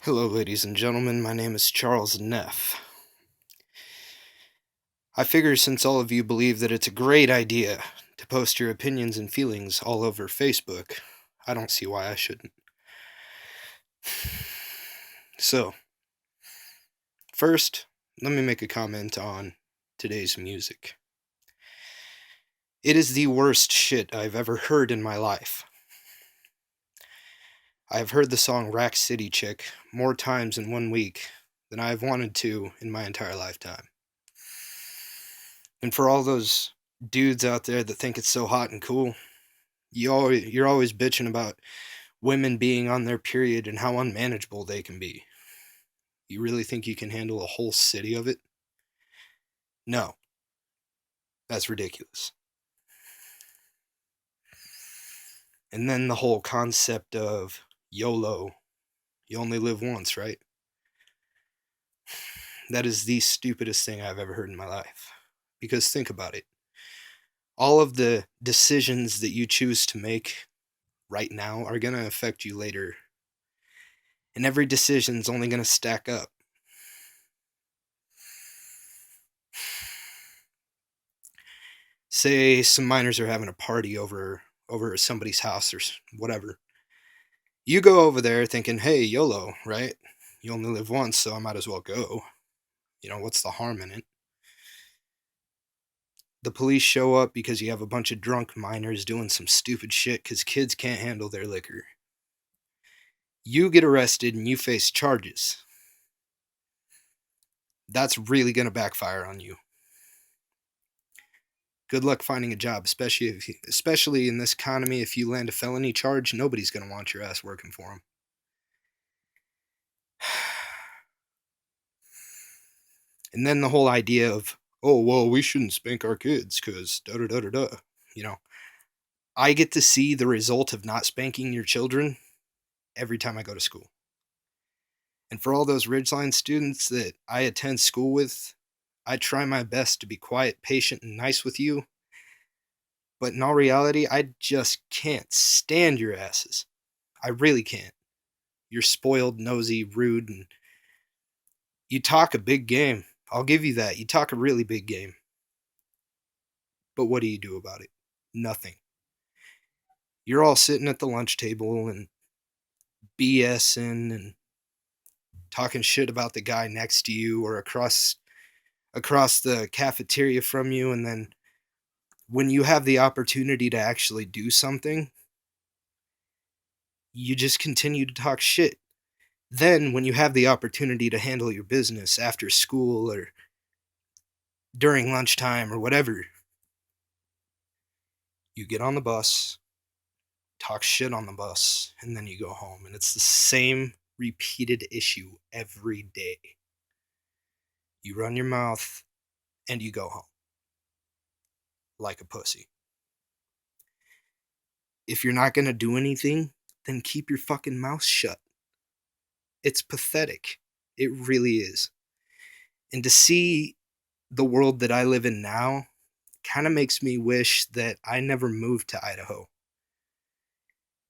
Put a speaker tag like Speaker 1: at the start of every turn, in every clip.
Speaker 1: Hello, ladies and gentlemen. My name is Charles Neff. I figure since all of you believe that it's a great idea to post your opinions and feelings all over Facebook, I don't see why I shouldn't. So, first, let me make a comment on today's music. It is the worst shit I've ever heard in my life. I have heard the song Rack City Chick more times in 1 week than I have wanted to in my entire lifetime. And for all those dudes out there that think it's so hot and cool, you're always bitching about women being on their period and how unmanageable they can be. You really think you can handle a whole city of it? No, that's ridiculous. And then the whole concept of YOLO, you only live once, right? That is the stupidest thing I've ever heard in my life. Because think about it. All of the decisions that you choose to make right now are going to affect you later. And every decision's only going to stack up. Say some minors are having a party over somebody's house or whatever. You go over there thinking, "Hey, YOLO, right? You only live once, so I might as well go. What's the harm in it?" The police show up because you have a bunch of drunk minors doing some stupid shit because kids can't handle their liquor. You get arrested and you face charges. That's really going to backfire on you. Good luck finding a job, especially in this economy. If you land a felony charge, nobody's going to want your ass working for them. And then the whole idea of, "Oh, well, we shouldn't spank our kids because da da da da da." I get to see the result of not spanking your children every time I go to school. And for all those Ridgeline students that I attend school with, I try my best to be quiet, patient, and nice with you. But in all reality, I just can't stand your asses. I really can't. You're spoiled, nosy, rude, and you talk a big game. I'll give you that. You talk a really big game. But what do you do about it? Nothing. You're all sitting at the lunch table and BSing and talking shit about the guy next to you or across the cafeteria from you, and then when you have the opportunity to actually do something, you just continue to talk shit. Then when you have the opportunity to handle your business after school or during lunchtime or whatever, you get on the bus, talk shit on the bus, and then you go home. And it's the same repeated issue every day. You run your mouth and you go home like a pussy. If you're not going to do anything, then keep your fucking mouth shut. It's pathetic. It really is. And to see the world that I live in now kind of makes me wish that I never moved to Idaho.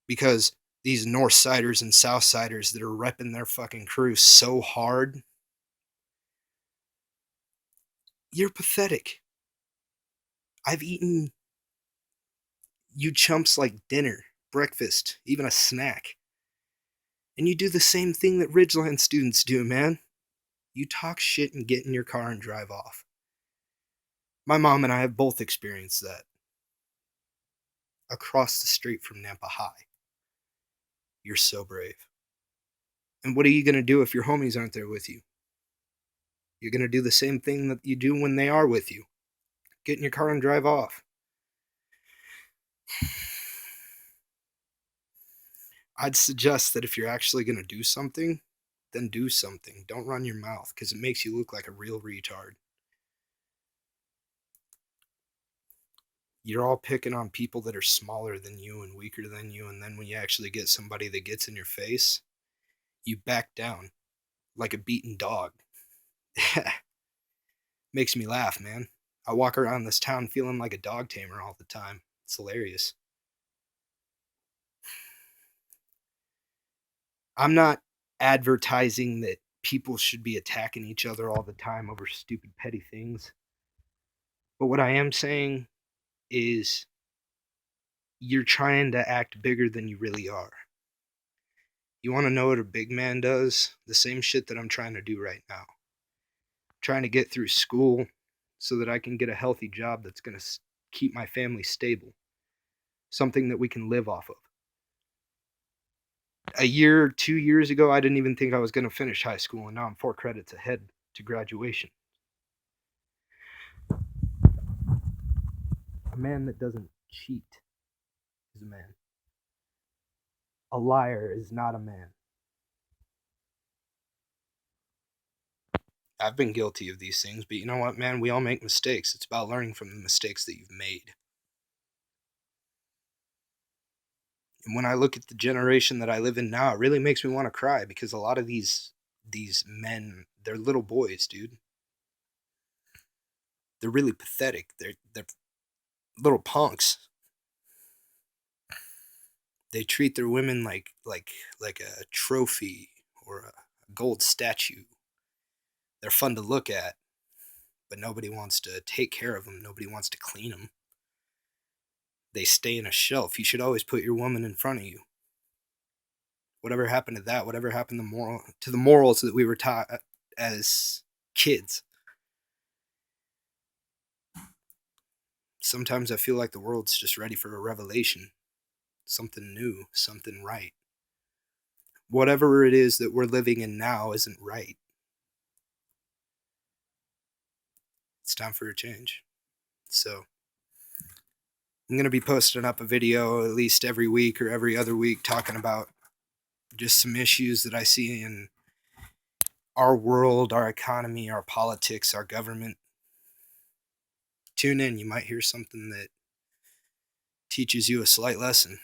Speaker 1: Because these North Siders and South Siders that are repping their fucking crew so hard, you're pathetic. I've eaten you chumps like dinner, breakfast, even a snack. And you do the same thing that Ridgeline students do, man. You talk shit and get in your car and drive off. My mom and I have both experienced that. Across the street from Nampa High. You're so brave. And what are you going to do if your homies aren't there with you? You're going to do the same thing that you do when they are with you. Get in your car and drive off. I'd suggest that if you're actually going to do something, then do something. Don't run your mouth because it makes you look like a real retard. You're all picking on people that are smaller than you and weaker than you, and then when you actually get somebody that gets in your face, you back down like a beaten dog. Makes me laugh, man. I walk around this town feeling like a dog tamer all the time. It's hilarious. I'm not advertising that people should be attacking each other all the time over stupid petty things. But what I am saying is you're trying to act bigger than you really are. You want to know what a big man does? The same shit that I'm trying to do right now. Trying to get through school so that I can get a healthy job that's going to keep my family stable. Something that we can live off of. A year, 2 years ago, I didn't even think I was going to finish high school, and now I'm 4 credits ahead to graduation. A man that doesn't cheat is a man. A liar is not a man. I've been guilty of these things, but you know what, man? We all make mistakes. It's about learning from the mistakes that you've made. And when I look at the generation that I live in now, it really makes me want to cry because a lot of these men, they're little boys, dude. They're really pathetic. They're little punks. They treat their women like a trophy or a gold statue. They're fun to look at, but nobody wants to take care of them. Nobody wants to clean them. They stay in a shelf. You should always put your woman in front of you. Whatever happened to that? Whatever happened to the morals that we were taught as kids? Sometimes I feel like the world's just ready for a revelation. Something new, something right. Whatever it is that we're living in now isn't right. It's time for a change. So I'm going to be posting up a video at least every week or every other week talking about just some issues that I see in our world, our economy, our politics, our government. Tune in. You might hear something that teaches you a slight lesson.